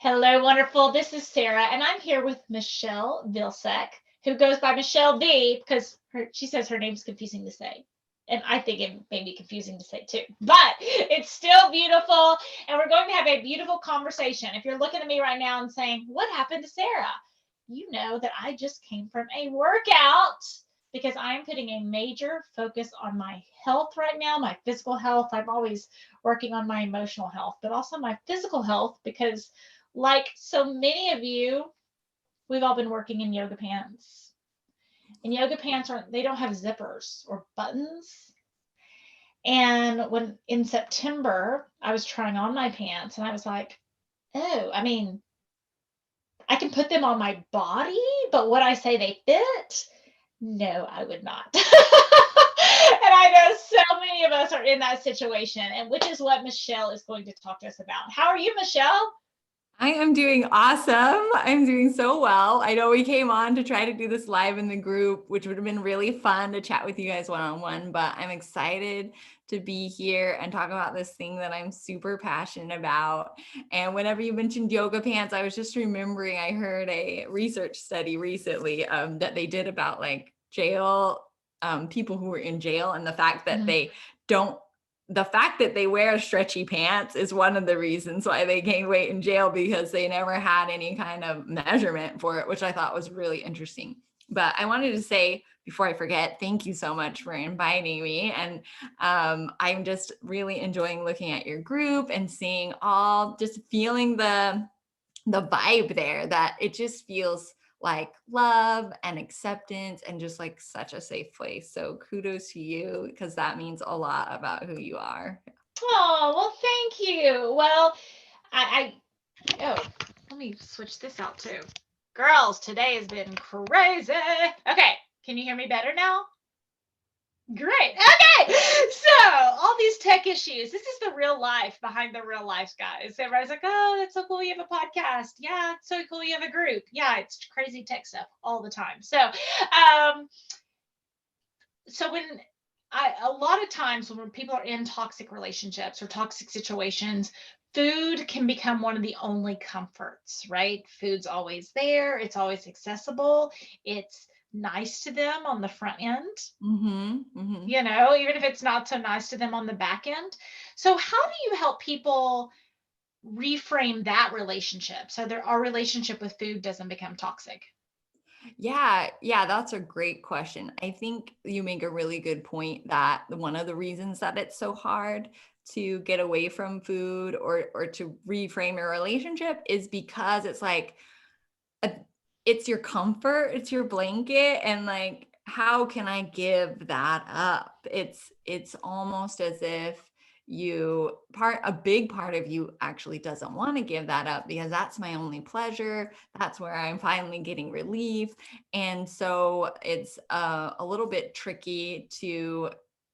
Hello, wonderful. This is Sarah, and I'm here with Michele Vilseck, who goes by Michele V because she says her name's confusing to say. And I think it may be confusing to say too, but it's still beautiful. And we're going to have a beautiful conversation. If you're looking at me right now and saying, what happened to Sarah? You know that I just came from a workout because I'm putting a major focus on my health right now, my physical health. I'm always working on my emotional health, but also my physical health because like so many of you, we've all been working in yoga pants. And yoga pants they don't have zippers or buttons. And when in September, I was trying on my pants and I was like, oh, I mean, I can put them on my body, but would I say they fit? No, I would not. And I know so many of us are in that situation, and which is what Michele is going to talk to us about. How are you, Michele? I am doing awesome. I'm doing so well. I know we came on to try to do this live in the group, which would have been really fun to chat with you guys one-on-one, but I'm excited to be here and talk about this thing that I'm super passionate about. And whenever you mentioned yoga pants, I was just remembering I heard a research study recently that they did about like jail, people who were in jail, and the fact that the fact that they wear stretchy pants is one of the reasons why they gain weight in jail, because they never had any kind of measurement for it, which I thought was really interesting. But I wanted to say, before I forget, thank you so much for inviting me. And I'm just really enjoying looking at your group and seeing just feeling the vibe there, that it just feels like love and acceptance and just like such a safe place. So kudos to you, because that means a lot about who you are. Oh, well, thank you. Well, oh, let me switch this out too. Girls, today has been crazy. Okay, can you hear me better now? Great. Okay. So, all these tech issues. This is the real life behind the real life, guys. Everybody's like, oh, that's so cool. You have a podcast. Yeah, it's so cool. You have a group. Yeah, it's crazy tech stuff all the time. So when a lot of times when people are in toxic relationships or toxic situations, food can become one of the only comforts, right? Food's always there, it's always accessible, it's nice to them on the front end, even if it's not so nice to them on the back end. So, how do you help people reframe that relationship so our relationship with food doesn't become toxic? Yeah, that's a great question. I think you make a really good point that one of the reasons that it's so hard to get away from food or to reframe your relationship is because it's like it's your comfort, it's your blanket, and like how can I give that up? It's almost as if a big part of you actually doesn't want to give that up, because that's my only pleasure, that's where I'm finally getting relief. And so it's a little bit tricky to,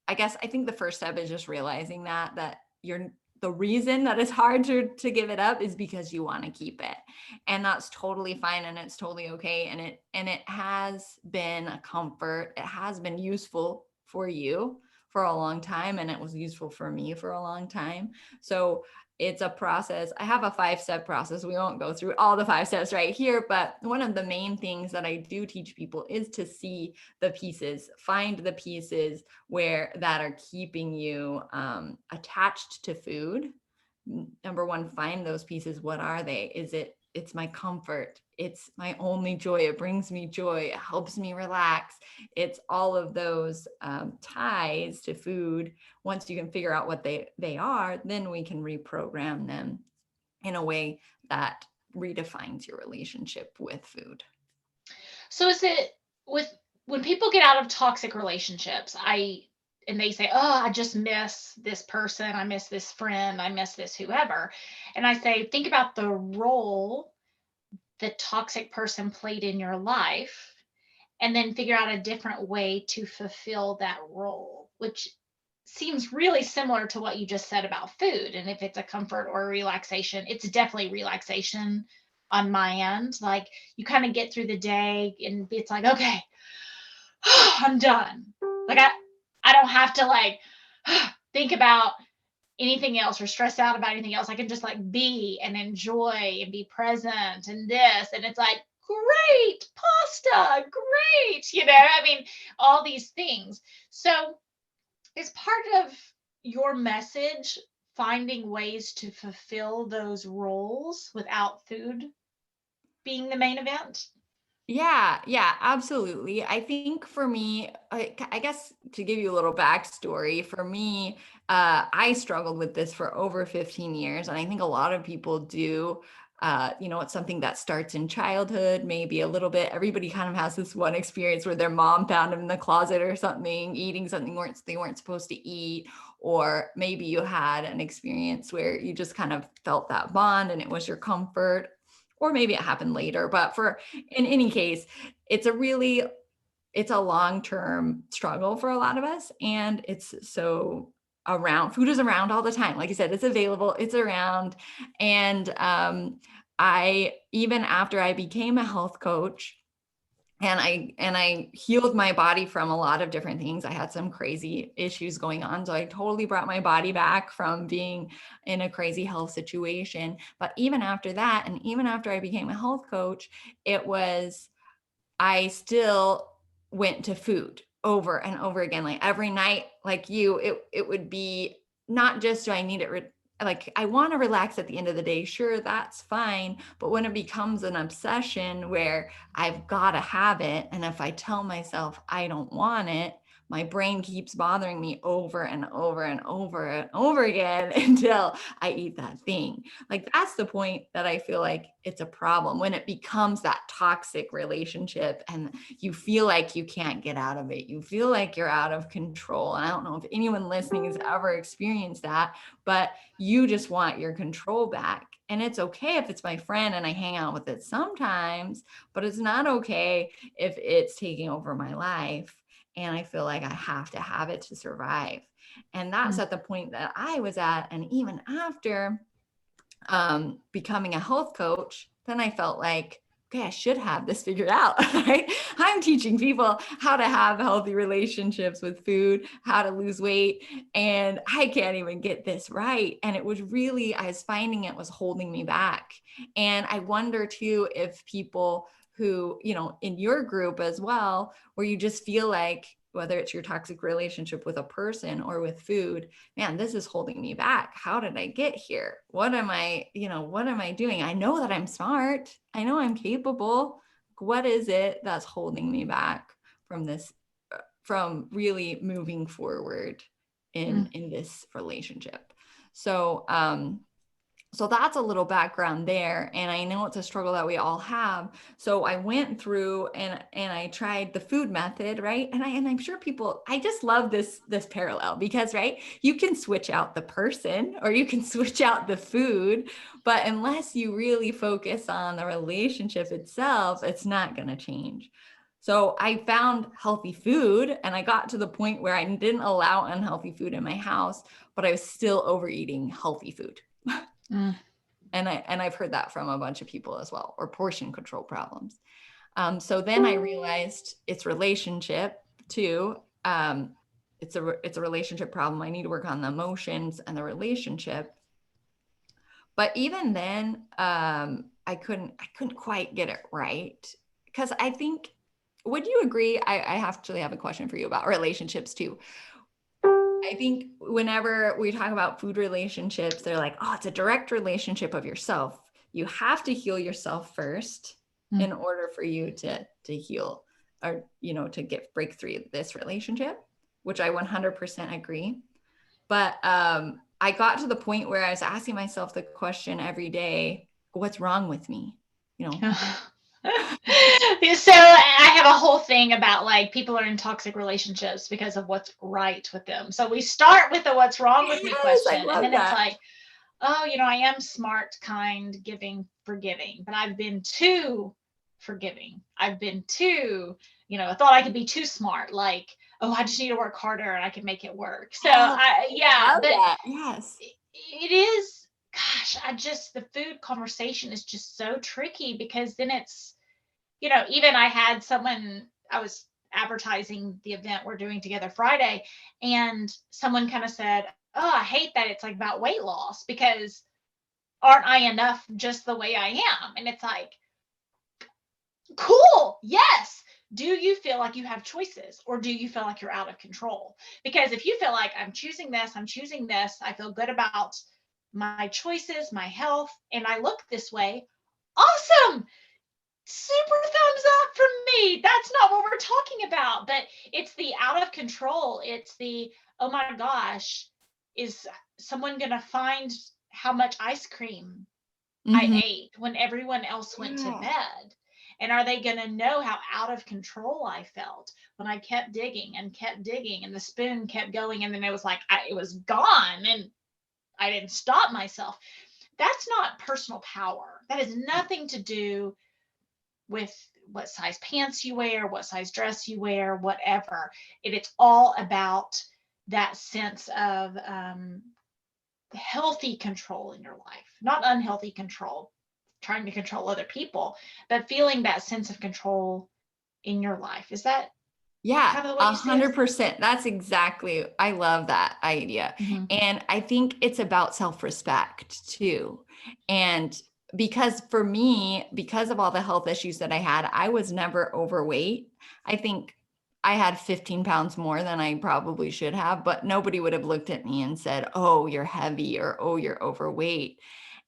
I think the first step is just realizing that the reason that it's hard to give it up is because you want to keep it, and that's totally fine, and it's totally okay, and it has been a comfort, it has been useful for you for a long time, and it was useful for me for a long time. So it's a process. I have a 5-step process. We won't go through all the 5 steps right here, but one of the main things that I do teach people is to see the pieces, find the pieces that are keeping you attached to food. Number one, find those pieces. What are they? It's my comfort. It's my only joy. It brings me joy. It helps me relax. It's all of those ties to food. Once you can figure out what they are, then we can reprogram them in a way that redefines your relationship with food. So is it with when people get out of toxic relationships, and they say, "Oh, I just miss this person, I miss this friend, I miss this whoever." And I say, "Think about the role the toxic person played in your life and then figure out a different way to fulfill that role," which seems really similar to what you just said about food. And if it's a comfort or a relaxation, it's definitely relaxation on my end. Like you kind of get through the day and it's like, okay, I'm done. Like I don't have to like think about anything else or stress out about anything else. I can just like be and enjoy and be present and this. And it's like, great pasta, great. I mean, all these things. So is part of your message finding ways to fulfill those roles without food being the main event? Yeah, yeah, absolutely. I think for me, I guess to give you a little backstory, for me, I struggled with this for over 15 years. And I think a lot of people do. It's something that starts in childhood, maybe a little bit. Everybody kind of has this one experience where their mom found them in the closet or something, eating something they weren't supposed to eat. Or maybe you had an experience where you just kind of felt that bond and it was your comfort. Or maybe it happened later, but in any case, it's a long-term struggle for a lot of us. And it's so food is around all the time. Like I said, it's available, it's around. And even after I became a health coach, and I healed my body from a lot of different things. I had some crazy issues going on. So I totally brought my body back from being in a crazy health situation. But even after that, and even after I became a health coach, I still went to food over and over again. Like every night, like it would be not just, do I need it? Like I want to relax at the end of the day. Sure, that's fine. But when it becomes an obsession where I've got to have it, and if I tell myself I don't want it, my brain keeps bothering me over and over and over and over again until I eat that thing. Like that's the point that I feel like it's a problem, when it becomes that toxic relationship and you feel like you can't get out of it. You feel like you're out of control. And I don't know if anyone listening has ever experienced that, but you just want your control back. And it's okay if it's my friend and I hang out with it sometimes, but it's not okay if it's taking over my life and I feel like I have to have it to survive. And that's at the point that I was at. And even after becoming a health coach, then I felt like, okay, I should have this figured out, right? I'm teaching people how to have healthy relationships with food, how to lose weight, and I can't even get this right. And it was really, I was finding it was holding me back. And I wonder too, if people who, in your group as well, where you just feel like, whether it's your toxic relationship with a person or with food, man, this is holding me back. How did I get here? What am I doing? I know that I'm smart. I know I'm capable. What is it that's holding me back from this, from really moving forward in this relationship? So that's a little background there. And I know it's a struggle that we all have. So I went through and I tried the food method, right? And I'm sure I just love this parallel because, right, you can switch out the person or you can switch out the food, but unless you really focus on the relationship itself, it's not going to change. So I found healthy food and I got to the point where I didn't allow unhealthy food in my house, but I was still overeating healthy food. And I've heard that from a bunch of people as well, or portion control problems. So then I realized it's relationship too. It's a relationship problem. I need to work on the emotions and the relationship. But even then, I couldn't quite get it right, because I think, would you agree? I actually have a question for you about relationships too. I think whenever we talk about food relationships, they're like, oh, it's a direct relationship of yourself. You have to heal yourself first in order for you to heal, or, to break through this relationship, which I 100% agree. But I got to the point where I was asking myself the question every day, what's wrong with me? So I have a whole thing about like people are in toxic relationships because of what's right with them. So we start with the what's wrong with me question, and then it's like, oh, I am smart, kind, giving, forgiving, but I've been too forgiving. I've been too, I thought I could be too smart. Like, oh, I just need to work harder and I can make it work. So I love but that. Yes. it is, gosh, the food conversation is just so tricky because then it's, even I was advertising the event we're doing together Friday, and someone kind of said, oh, I hate that it's like about weight loss, because aren't I enough just the way I am? And it's like, cool, yes. Do you feel like you have choices, or do you feel like you're out of control? Because if you feel like I'm choosing this, I feel good about my choices, my health, and I look this way, awesome. Super thumbs up from me. That's not what we're talking about, but it's the out of control. It's the, oh my gosh, is someone going to find how much ice cream I Mhm. ate when everyone else went to Yeah. bed? And are they going to know how out of control I felt when I kept digging and kept digging, and the spoon kept going, and then it was like it was gone, and I didn't stop myself? That's not personal power. That has nothing to do with what size pants you wear, what size dress you wear, whatever. It's all about that sense of healthy control in your life, not unhealthy control, trying to control other people, but feeling that sense of control in your life. Is that Yeah, kind of the way a you see it? 100%. That's exactly, I love that idea. Mhm. And I think it's about self-respect too. And because for me, because of all the health issues that I had, I was never overweight. I think I had 15 pounds more than I probably should have, but nobody would have looked at me and said, "Oh, you're heavy," or "Oh, you're overweight."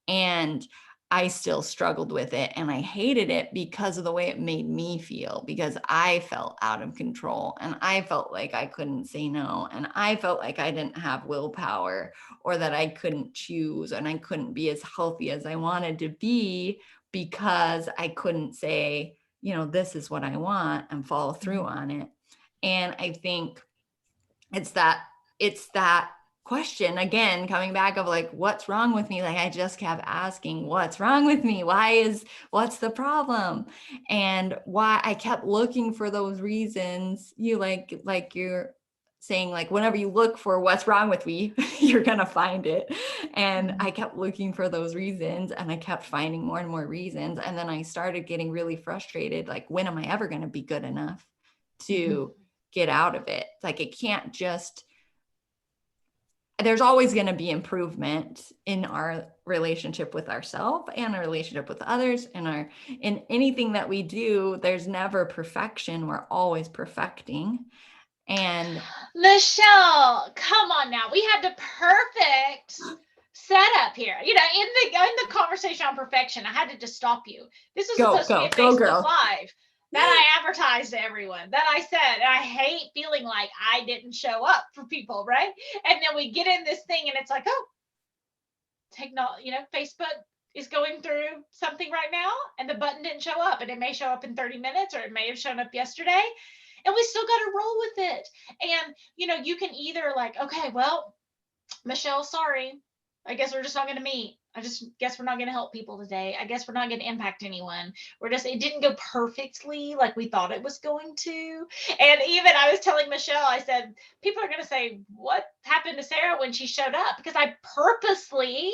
And I still struggled with it and I hated it because of the way it made me feel, because I felt out of control and I felt like I couldn't say no. And I felt like I didn't have willpower, or that I couldn't choose and I couldn't be as healthy as I wanted to be because I couldn't say, this is what I want and follow through Mhm. on it. And I think it's that question again, coming back of like, what's wrong with me? Like, I just kept asking, what's wrong with me? What's the problem? And why I kept looking for those reasons. Like you're saying, like, whenever you look for what's wrong with me, you're going to find it. And Mhm. I kept looking for those reasons and I kept finding more and more reasons. And then I started getting really frustrated. Like, when am I ever going to be good enough Mhm. to get out of it? Like, it can't just, there's always going to be improvement in our relationship with ourselves and our relationship with others, and in anything that we do. There's never perfection. We're always perfecting. And Michelle, come on now. We had the perfect setup here. In the conversation on perfection, I had to just stop you. This was go, supposed to be go, a go, Facebook girl. Live that I advertised to everyone. That I said, I hate feeling like I didn't show up for people, right? And then we get in this thing, and it's like, oh, Facebook is going through something right now, and the button didn't show up, and it may show up in 30 minutes, or it may have shown up yesterday, and we still got to roll with it. And you can either like, okay, well, Michelle, sorry, I guess we're just not going to meet. I just guess we're not going to help people today. I guess we're not going to impact anyone. It didn't go perfectly like we thought it was going to. And even I was telling Michelle, I said, people are going to say, what happened to Sarah when she showed up? Because I purposely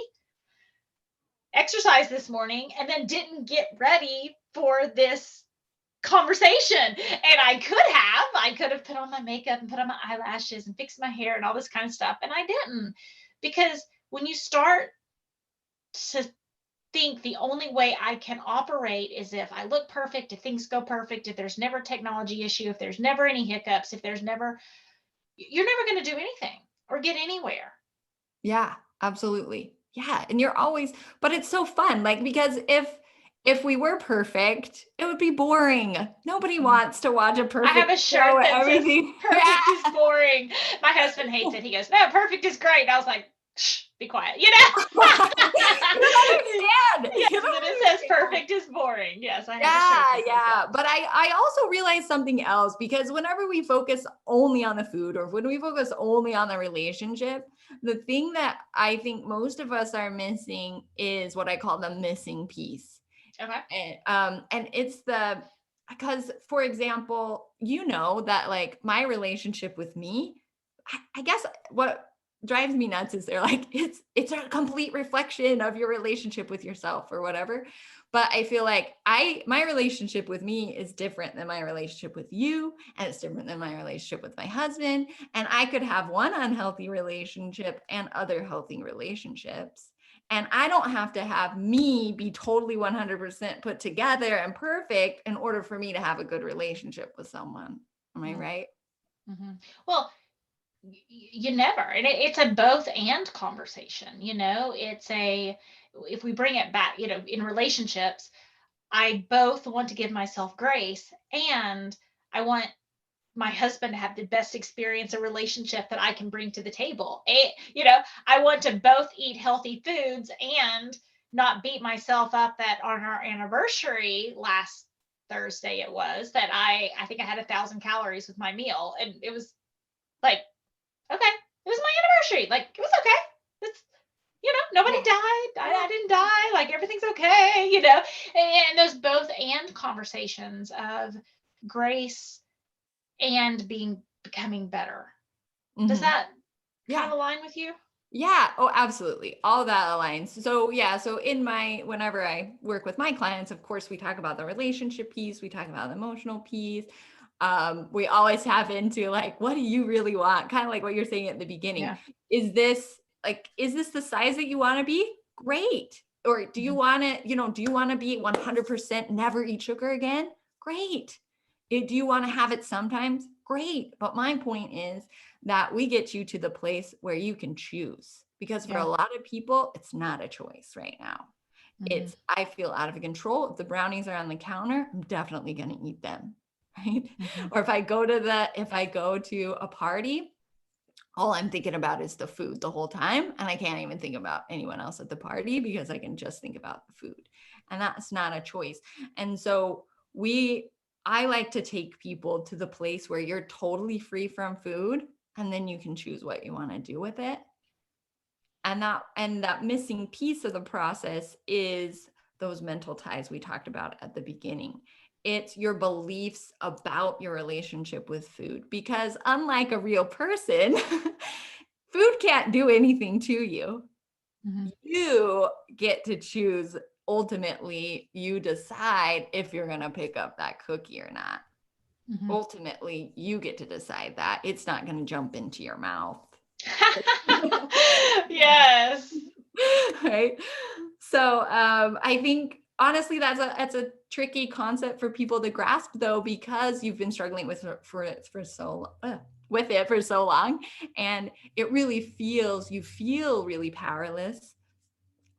exercised this morning and then didn't get ready for this conversation. And I could have put on my makeup and put on my eyelashes and fixed my hair and all this kind of stuff, and I didn't. Because when you start to think the only way I can operate is if I look perfect, if things go perfect, if there's never a technology issue, if there's never any hiccups, if there's never, you're never going to do anything or get anywhere. Yeah, absolutely. Yeah. And you're always, but it's so fun. Like, because if we were perfect, it would be boring. Nobody Mhm. wants to watch a I have perfect a show. shirt that says Everything. Yeah. perfect is boring. My husband hates it. He goes, no, perfect is great. I was like, shh, be quiet, You don't understand. Yes, You but don't it says understand. perfect is boring. Yes, I have a Yeah, shirt that says yeah. that. But I also realized something else, because whenever we focus only on the food, or when we focus only on the relationship, the thing that I think most of us are missing is what I call the missing piece. Okay. And it's because, for example, that like my relationship with me, I guess drives me nuts is they're like, it's a complete reflection of your relationship with yourself or whatever. But I feel like my relationship with me is different than my relationship with you, and it's different than my relationship with my husband. And I could have one unhealthy relationship and other healthy relationships. And I don't have to have me be totally 100% put together and perfect in order for me to have a good relationship with someone. Am I right? Mm-hmm. Well, you never, and it's a both and conversation. If we bring it back, in relationships, I both want to give myself grace, and I want my husband to have the best experience a relationship that I can bring to the table. I want to both eat healthy foods and not beat myself up that on our anniversary last Thursday it was that I think I had 1,000 calories with my meal, and it was like, okay, it was my anniversary, like it was okay. It's nobody Yeah. died. I didn't die. Like everything's okay. And those both and conversations of grace and becoming better. Does Mm-hmm. that kind Yeah. of align with you? Yeah. Oh, absolutely. All of that aligns. So yeah. So whenever I work with my clients, of course, we talk about the relationship piece. We talk about the emotional piece. We always tap into like, what do you really want? Kind of like what you're saying at the beginning. Yeah. Is this the size that you want to be? Great. Or do you want to, do you want to be 100% never eat sugar again? Great. Do you want to have it sometimes? Great. But my point is that we get you to the place where you can choose, because for a lot of people, it's not a choice right now. Mm-hmm. I feel out of control. If the brownies are on the counter, I'm definitely going to eat them. Right. Mm-hmm. Or if I go to a party, all I'm thinking about is the food the whole time. And I can't even think about anyone else at the party because I can just think about the food. And that's not a choice. And so I like to take people to the place where you're totally free from food, and then you can choose what you want to do with it. And that missing piece of the process is those mental ties we talked about at the beginning. It's your beliefs about your relationship with food, because unlike a real person, food can't do anything to you. Mm-hmm. You get to choose. Ultimately, you decide if you're going to pick up that cookie or not. Mm-hmm. Ultimately, you get to decide that. It's not going to jump into your mouth. Yes. Right. So I think honestly that's a tricky concept for people to grasp, though, because you've been struggling with it for so long, and you feel really powerless.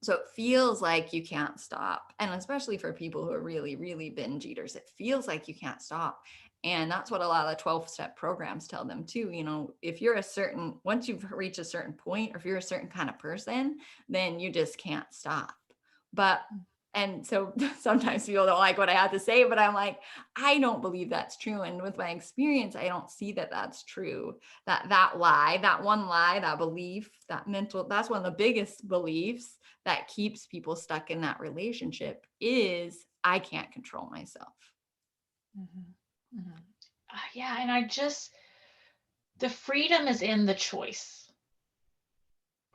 So it feels like you can't stop. And especially for people who are really, really binge eaters, it feels like you can't stop. And that's what a lot of the 12-step programs tell them too. If you're once you've reached a certain point, or if you're a certain kind of person, then you just can't stop. And so sometimes people don't like what I have to say, but I'm like, I don't believe that's true. And with my experience, I don't see that that's true. That lie, that one lie, that belief, that's one of the biggest beliefs that keeps people stuck in that relationship is I can't control myself. Mm-hmm. Mm-hmm. Yeah. And the freedom is in the choice,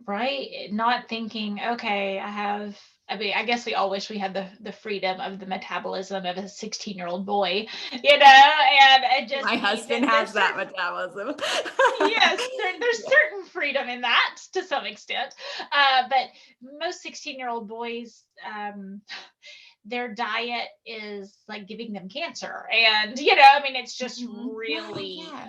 right? Not thinking, okay, I guess we all wish we had the freedom of the metabolism of a 16-year-old boy, and just My husband has that metabolism. Yes, there's Yeah. certain freedom in that to some extent. But most 16-year-old boys, their diet is like giving them cancer. And, it's just really Yeah.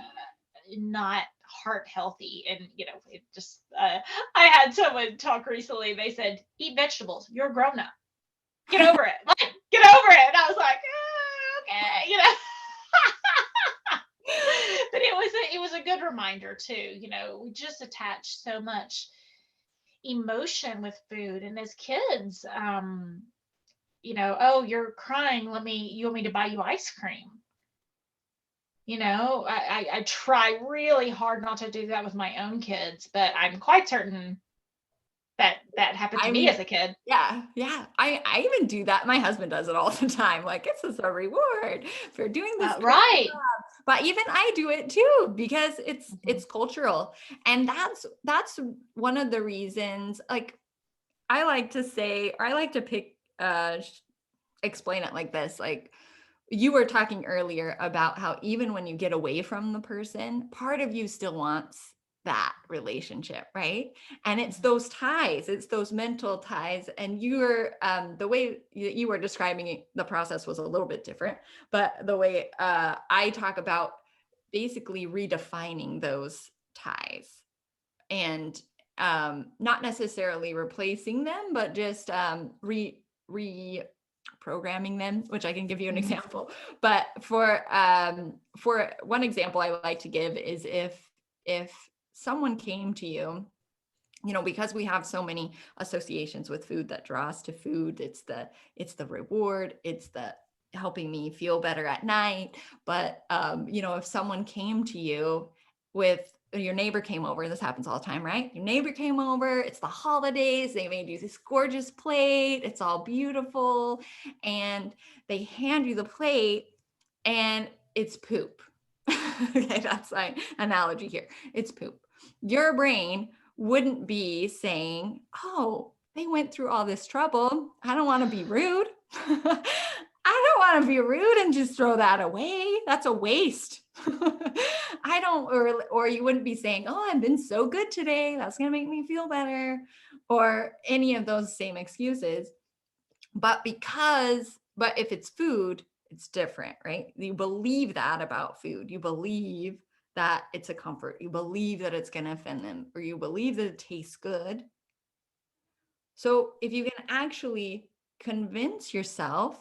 not heart healthy. And, it just, I had someone talk recently. They said, eat vegetables. You're a grown up. Get over it. Like, get over it. And I was like, okay, but it was a good reminder too. We just attach so much emotion with food, and as kids, oh, you're crying, you want me to buy you ice cream. I try really hard not to do that with my own kids, but I'm quite certain that happened to I me mean, as a kid. yeah. I even do that. My husband does it all the time. Like, this is a reward for doing this great Right. job. But even I do it too, because it's Mhm. it's cultural. And that's one of the reasons, like, I like to say, or I like to explain it like this. Like, you were talking earlier about how even when you get away from the person, part of you still wants that relationship, right? And it's Mhm. those ties, it's those mental ties. And you're the way you were describing it, the process was a little bit different, but the way I talk about basically redefining those ties, and not necessarily replacing them, but just reprogramming them, which I can give you an Mhm. example. But for one example I like to give is, if someone came to you, because we have so many associations with food that draw us to food. It's the reward, it's the helping me feel better at night. But if someone came to you with, your neighbor came over, this happens all the time, right? Your neighbor came over, it's the holidays, they made you this gorgeous plate, it's all beautiful, and they hand you the plate and it's poop. Okay, that's my analogy here. It's poop. Your brain wouldn't be saying, "Oh, they went through all this trouble. I don't want to be rude. I don't want to be rude and just throw that away. That's a waste." I don't, or you wouldn't be saying, "Oh, I've been so good today. That's going to make me feel better," or any of those same excuses. But if it's food, it's different, right? You believe that about food. You believe that it's a comfort. You believe that it's going to offend them, or you believe that it tastes good. So if you can actually convince yourself,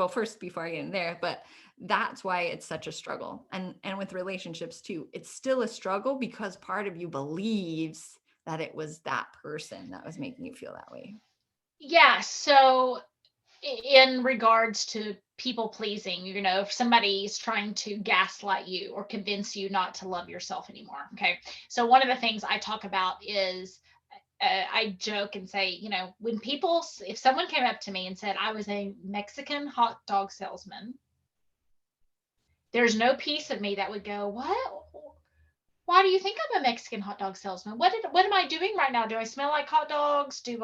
first, before I get in there, but that's why it's such a struggle. And with relationships too, it's still a struggle because part of you believes that it was that person that was making you feel that way. Yeah. So in regards to people pleasing, if somebody's trying to gaslight you or convince you not to love yourself anymore. Okay. So one of the things I talk about is I joke and say, if someone came up to me and said I was a Mexican hot dog salesman, there's no piece of me that would go, what? Why do you think I'm a Mexican hot dog salesman? What am I doing right now? Do I smell like hot dogs? Am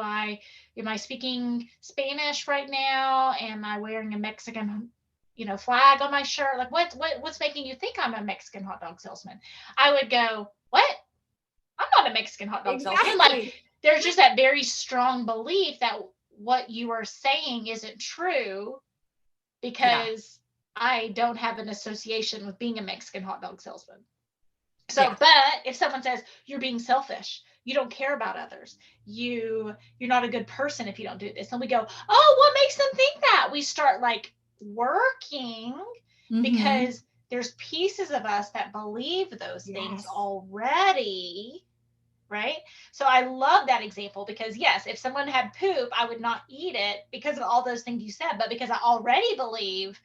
I speaking Spanish right now? Am I wearing a Mexican, flag on my shirt? Like what's making you think I'm a Mexican hot dog salesman? I would go, what? I'm not a Mexican hot dog salesman. Like Exactly. there's just that very strong belief that what you are saying isn't true Yeah. because I don't have an association with being a Mexican hot dog salesman. So, Yeah. but if someone says you're being selfish, you don't care about others, you're not a good person if you don't do this, and we go, oh, what makes them think that? We start like working Mm-hmm. because there's pieces of us that believe those things Yes. already, right? So I love that example because yes, if someone had poop, I would not eat it because of all those things you said, but because I already believe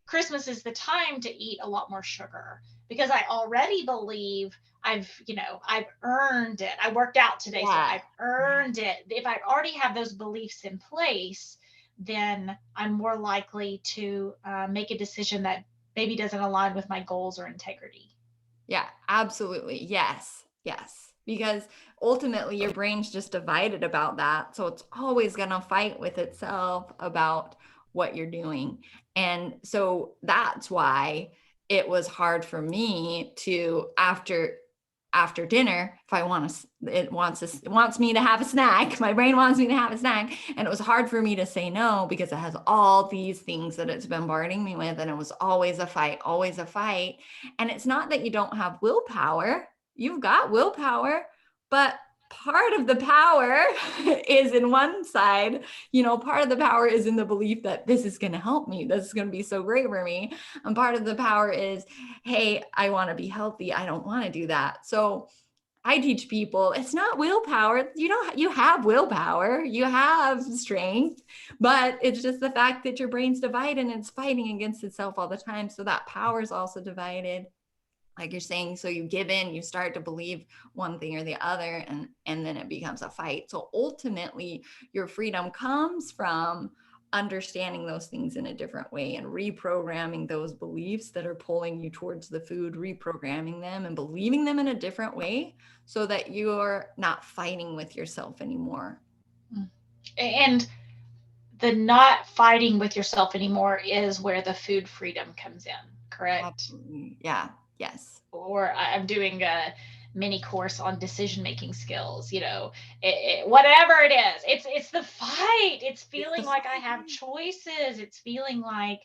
Christmas is the time to eat a lot more sugar because I already believe I've earned it. I worked out today, so Yeah. I've Yeah. earned it. If I already have those beliefs in place, then I'm more likely to make a decision that maybe doesn't align with my goals or integrity. Yeah, absolutely. Yes. Yes. Because ultimately your brain's just divided about that. So it's always going to fight with itself about what you're doing. And so that's why it was hard for me to, after dinner, if I want to, it wants me to have a snack. My brain wants me to have a snack. And it was hard for me to say no because it has all these things that it's bombarding me with. And it was always a fight, always a fight. And it's not that you don't have willpower. You've got willpower, but part of the power is in one side. Part of the power is in the belief that this is going to help me. This is going to be so great for me. And part of the power is, hey, I want to be healthy. I don't want to do that. So I teach people it's not willpower. You have willpower, you have strength, but it's just the fact that your brain's divided and it's fighting against itself all the time. So that power is also divided, like you're saying. So you give in, you start to believe one thing or the other, and then it becomes a fight. So ultimately your freedom comes from understanding those things in a different way and reprogramming those beliefs that are pulling you towards the food, reprogramming them and believing them in a different way so that you're not fighting with yourself anymore. And the not fighting with yourself anymore is where the food freedom comes in, correct? Absolutely. Yeah. Yes. Or I'm doing a mini course on decision making skills, whatever it is, it's the fight. It's feeling like I have choices. It's feeling like,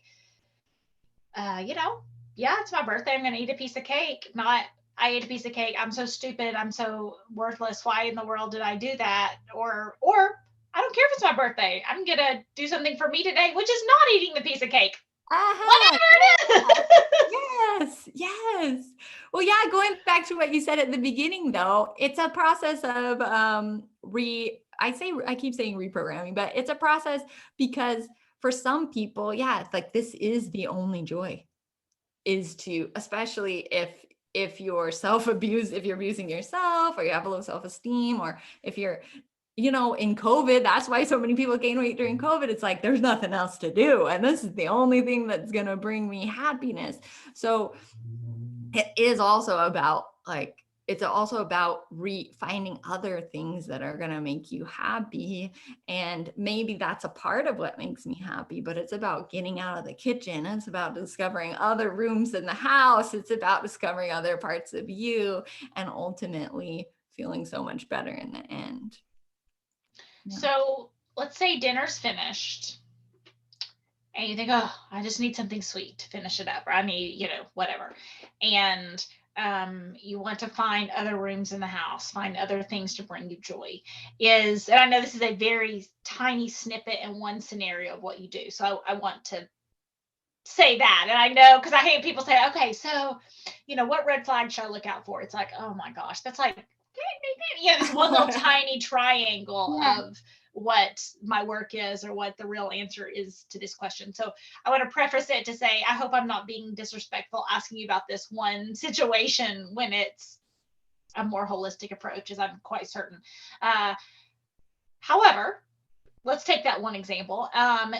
yeah, it's my birthday, I'm gonna eat a piece of cake, not I ate a piece of cake, I'm so stupid, I'm so worthless, why in the world did I do that? Or I don't care if it's my birthday, I'm gonna do something for me today, which is not eating the piece of cake. Uh-huh. Whatever it is. Yes, yes. Well, yeah, going back to what you said at the beginning, though, it's a process of I keep saying reprogramming, but it's a process because for some people, yeah, it's like this is the only joy is to, especially if you're self-abuse, if you're abusing yourself or you have low self-esteem, or if you're in COVID, that's why so many people gain weight during COVID. It's like, there's nothing else to do. And this is the only thing that's going to bring me happiness. So it is also about it's also about finding other things that are going to make you happy. And maybe that's a part of what makes me happy, but it's about getting out of the kitchen. It's about discovering other rooms in the house. It's about discovering other parts of you and ultimately feeling so much better in the end. Yeah. So let's say dinner's finished and you think, oh, I just need something sweet to finish it up, or I need, whatever. And you want to find other rooms in the house, find other things to bring you joy. And I know this is a very tiny snippet in one scenario of what you do. So I want to say that. And I know, because I hate people say, okay, so, what red flag should I look out for? It's like, oh my gosh, that's like, this one little tiny triangle of what my work is or what the real answer is to this question. So I want to preface it to say, I hope I'm not being disrespectful asking you about this one situation when it's a more holistic approach, as I'm quite certain. However, let's take that one example.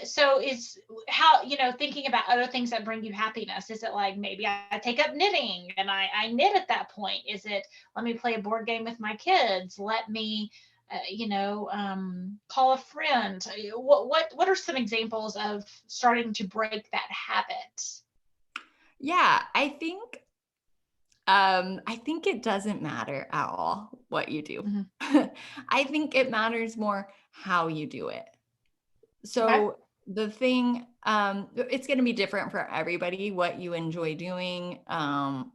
So is how, thinking about other things that bring you happiness. Is it like, maybe I take up knitting and I knit at that point? Is it, let me play a board game with my kids? Let me, call a friend? What are some examples of starting to break that habit? Yeah, I think it doesn't matter at all what you do. Mm-hmm. I think it matters more how you do it. So Okay. the thing, it's going to be different for everybody, what you enjoy doing, and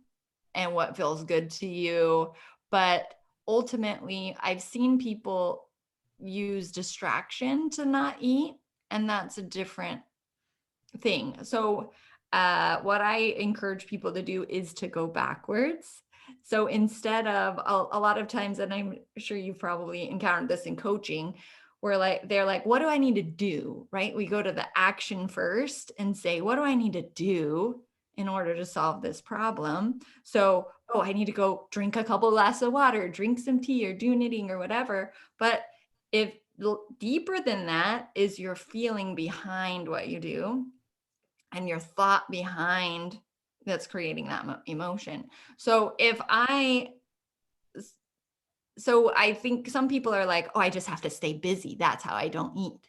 what feels good to you. But ultimately, I've seen people use distraction to not eat, and that's a different thing. So what I encourage people to do is to go backwards. So instead of a lot of times, and I'm sure you've probably encountered this in coaching, where they're like, what do I need to do? Right? We go to the action first and say, what do I need to do in order to solve this problem? So, oh, I need to go drink a couple glasses of water, drink some tea, or do knitting or whatever. But if deeper than that is your feeling behind what you do, and your thought behind that's creating that emotion. So I think some people are like, oh, I just have to stay busy. That's how I don't eat.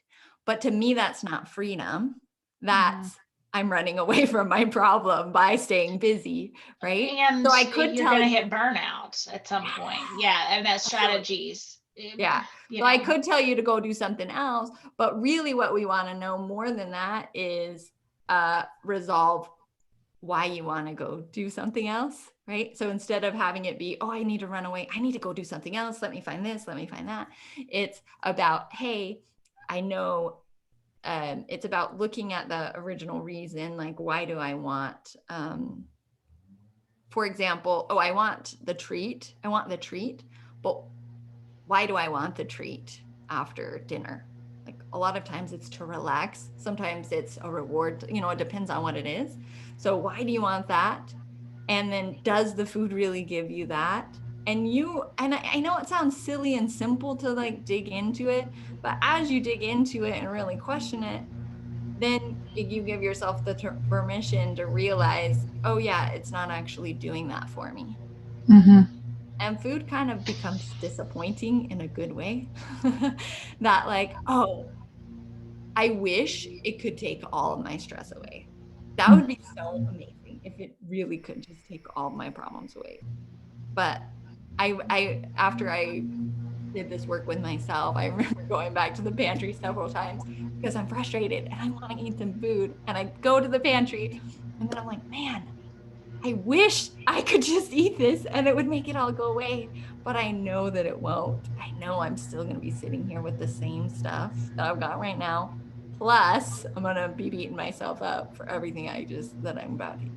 But to me, that's not freedom. That's I'm running away from my problem by staying busy, right? And So I could you're tell going to you, hit burnout at some point. Yeah. And that strategies. yeah. So I could tell you to go do something else, but really what we want to know more than that is resolve why you want to go do something else, right? So instead of having it be, oh, I need to run away, I need to go do something else, let me find this, let me find that. It's about, hey, I know, it's about looking at the original reason, like, why do I want, for example, oh, I want the treat, but why do I want the treat after dinner? Like, a lot of times it's to relax. Sometimes it's a reward, it depends on what it is. So why do you want that? And then does the food really give you that? And I know it sounds silly and simple to like dig into it, but as you dig into it and really question it, then you give yourself the permission to realize, oh yeah, it's not actually doing that for me. And food kind of becomes disappointing in a good way. That like, oh, I wish it could take all of my stress away. That would be so amazing if it really could just take all of my problems away. But I after I did this work with myself, I remember going back to the pantry several times because I'm frustrated and I want to eat some food. And I go to the pantry and then I'm like, man, I wish I could just eat this and it would make it all go away. But I know that it won't. I know I'm still going to be sitting here with the same stuff that I've got right now. Plus, I'm going to be beating myself up for everything that I'm about to eat.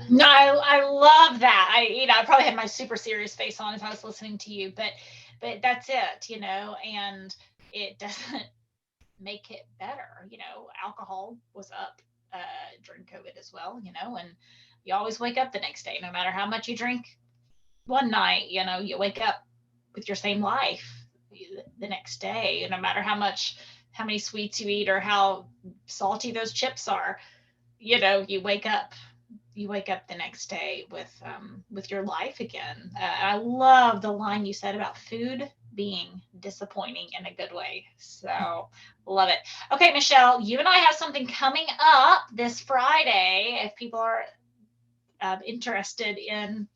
No, I love that. I probably had my super serious face on as I was listening to you, but that's it, and it doesn't make it better. Alcohol was up during COVID as well, and you always wake up the next day, no matter how much you drink one night, you wake up with your same life the next day, no matter how many sweets you eat or how salty those chips are, you wake up the next day with your life again. I love the line you said about food being disappointing in a good way. So love it. Okay, Michele, you and I have something coming up this Friday. If people are interested in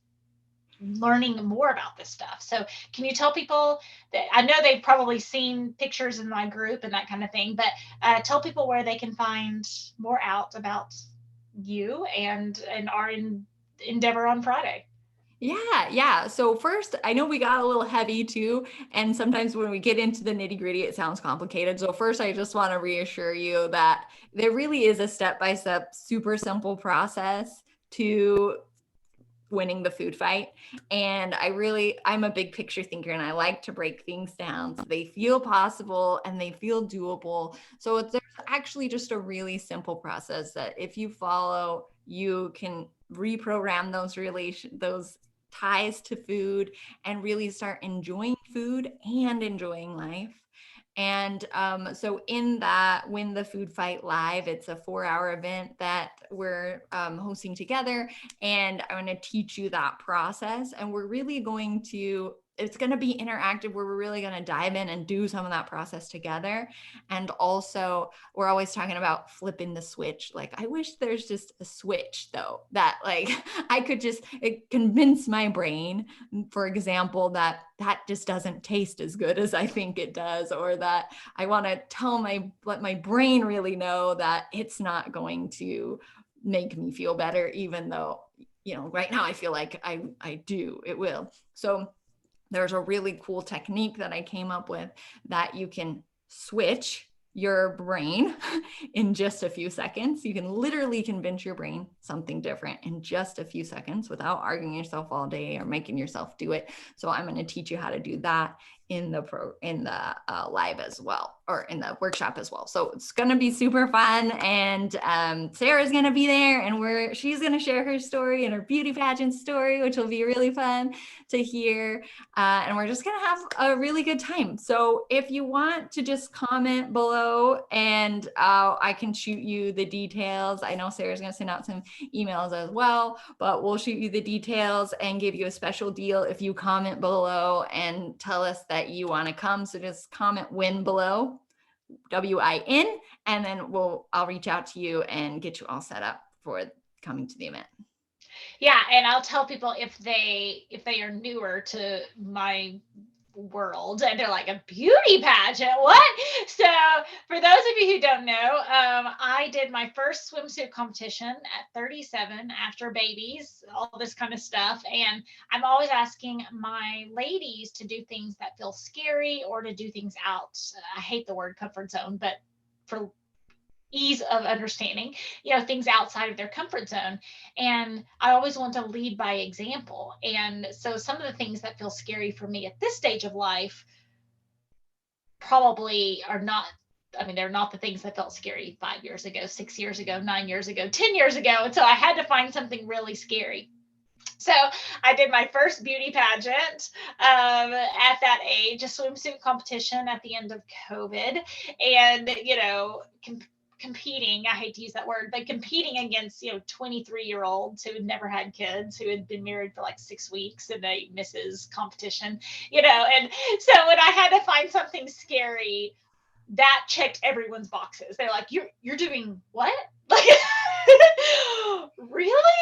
learning more about this stuff. So can you tell people that, I know they've probably seen pictures in my group and that kind of thing, but tell people where they can find more out about you and our endeavor on Friday. Yeah. So first, I know we got a little heavy too, and sometimes when we get into the nitty-gritty, it sounds complicated. So first, I just want to reassure you that there really is a step-by-step, super simple process to winning the food fight. And I'm a big picture thinker and I like to break things down so they feel possible and they feel doable. So there's actually just a really simple process that if you follow, you can reprogram those ties to food and really start enjoying food and enjoying life. And so in that Win the Food Fight Live, it's a 4-hour event that we're hosting together. And I'm going to teach you that process. And it's going to be interactive where we're really going to dive in and do some of that process together. And also, we're always talking about flipping the switch. Like, I wish there's just a switch, though, that like I could just convince my brain, for example, that just doesn't taste as good as I think it does, or that I want to let my brain really know that it's not going to make me feel better, even though, right now I feel like it will. So there's a really cool technique that I came up with that you can switch your brain in just a few seconds. You can literally convince your brain something different in just a few seconds without arguing yourself all day or making yourself do it. So I'm going to teach you how to do that in the live as well, or in the workshop as well. So it's going to be super fun. And Sarah's going to be there, and she's going to share her story and her beauty pageant story, which will be really fun to hear. And we're just going to have a really good time. So if you want to just comment below, and I can shoot you the details. I know Sarah's going to send out some emails as well, but we'll shoot you the details and give you a special deal if you comment below and tell us that you want to come. So just comment WIN below, WIN, and then I'll reach out to you and get you all set up for coming to the event. Yeah, and I'll tell people if they are newer to my world and they're like, a beauty pageant, what? So for those of you who don't know, I did my first swimsuit competition at 37 after babies, all this kind of stuff. And I'm always asking my ladies to do things that feel scary or to do things out. I hate the word comfort zone, but for ease of understanding, things outside of their comfort zone. And I always want to lead by example. And so some of the things that feel scary for me at this stage of life probably are not, they're not the things that felt scary 5 years ago, 6 years ago, 9 years ago, 10 years ago. And so I had to find something really scary. So I did my first beauty pageant at that age, a swimsuit competition at the end of COVID. And, competing, I hate to use that word, but competing against, 23-year-olds who had never had kids, who had been married for like 6 weeks and they misses competition, and so when I had to find something scary, that checked everyone's boxes. They're like, you're doing what? Like, really?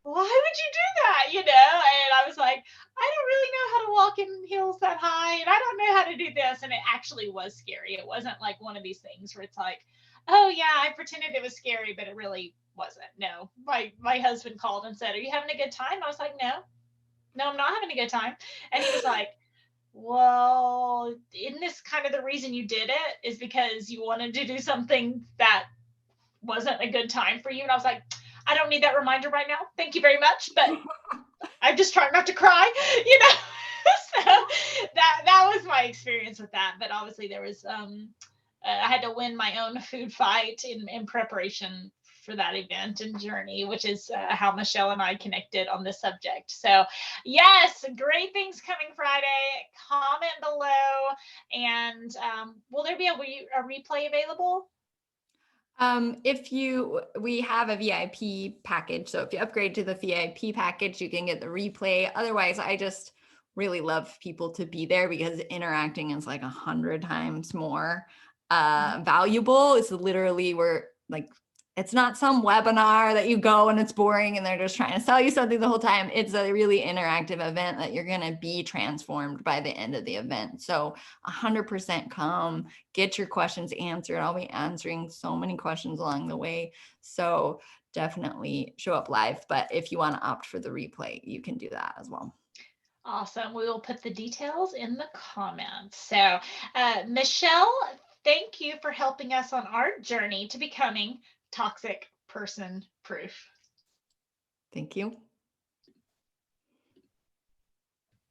Why would you do that? And I was like, I don't really know how to walk in heels that high, and I don't know how to do this. And it actually was scary. It wasn't like one of these things where it's like, oh yeah, I pretended it was scary, but it really wasn't. No, my husband called and said, are you having a good time? I was like, no, I'm not having a good time. And he was like, well, isn't this kind of the reason you did it, is because you wanted to do something that wasn't a good time for you? And I was like, I don't need that reminder right now. Thank you very much. But I'm just trying not to cry, So that was my experience with that. But obviously there was, I had to win my own food fight in preparation for that event and journey, which is how Michele and I connected on this subject. So yes, great things coming Friday. Comment below. And will there be a replay available? We have a VIP package. So if you upgrade to the VIP package, you can get the replay. Otherwise, I just really love people to be there because interacting is like 100 times more valuable. It's literally it's not some webinar that you go and it's boring and they're just trying to sell you something the whole time. It's a really interactive event that you're going to be transformed by the end of the event. So 100% come, get your questions answered. I'll be answering so many questions along the way. So definitely show up live. But if you want to opt for the replay, you can do that as well. Awesome. We will put the details in the comments. So Michele, thank you for helping us on our journey to becoming toxic person proof. Thank you.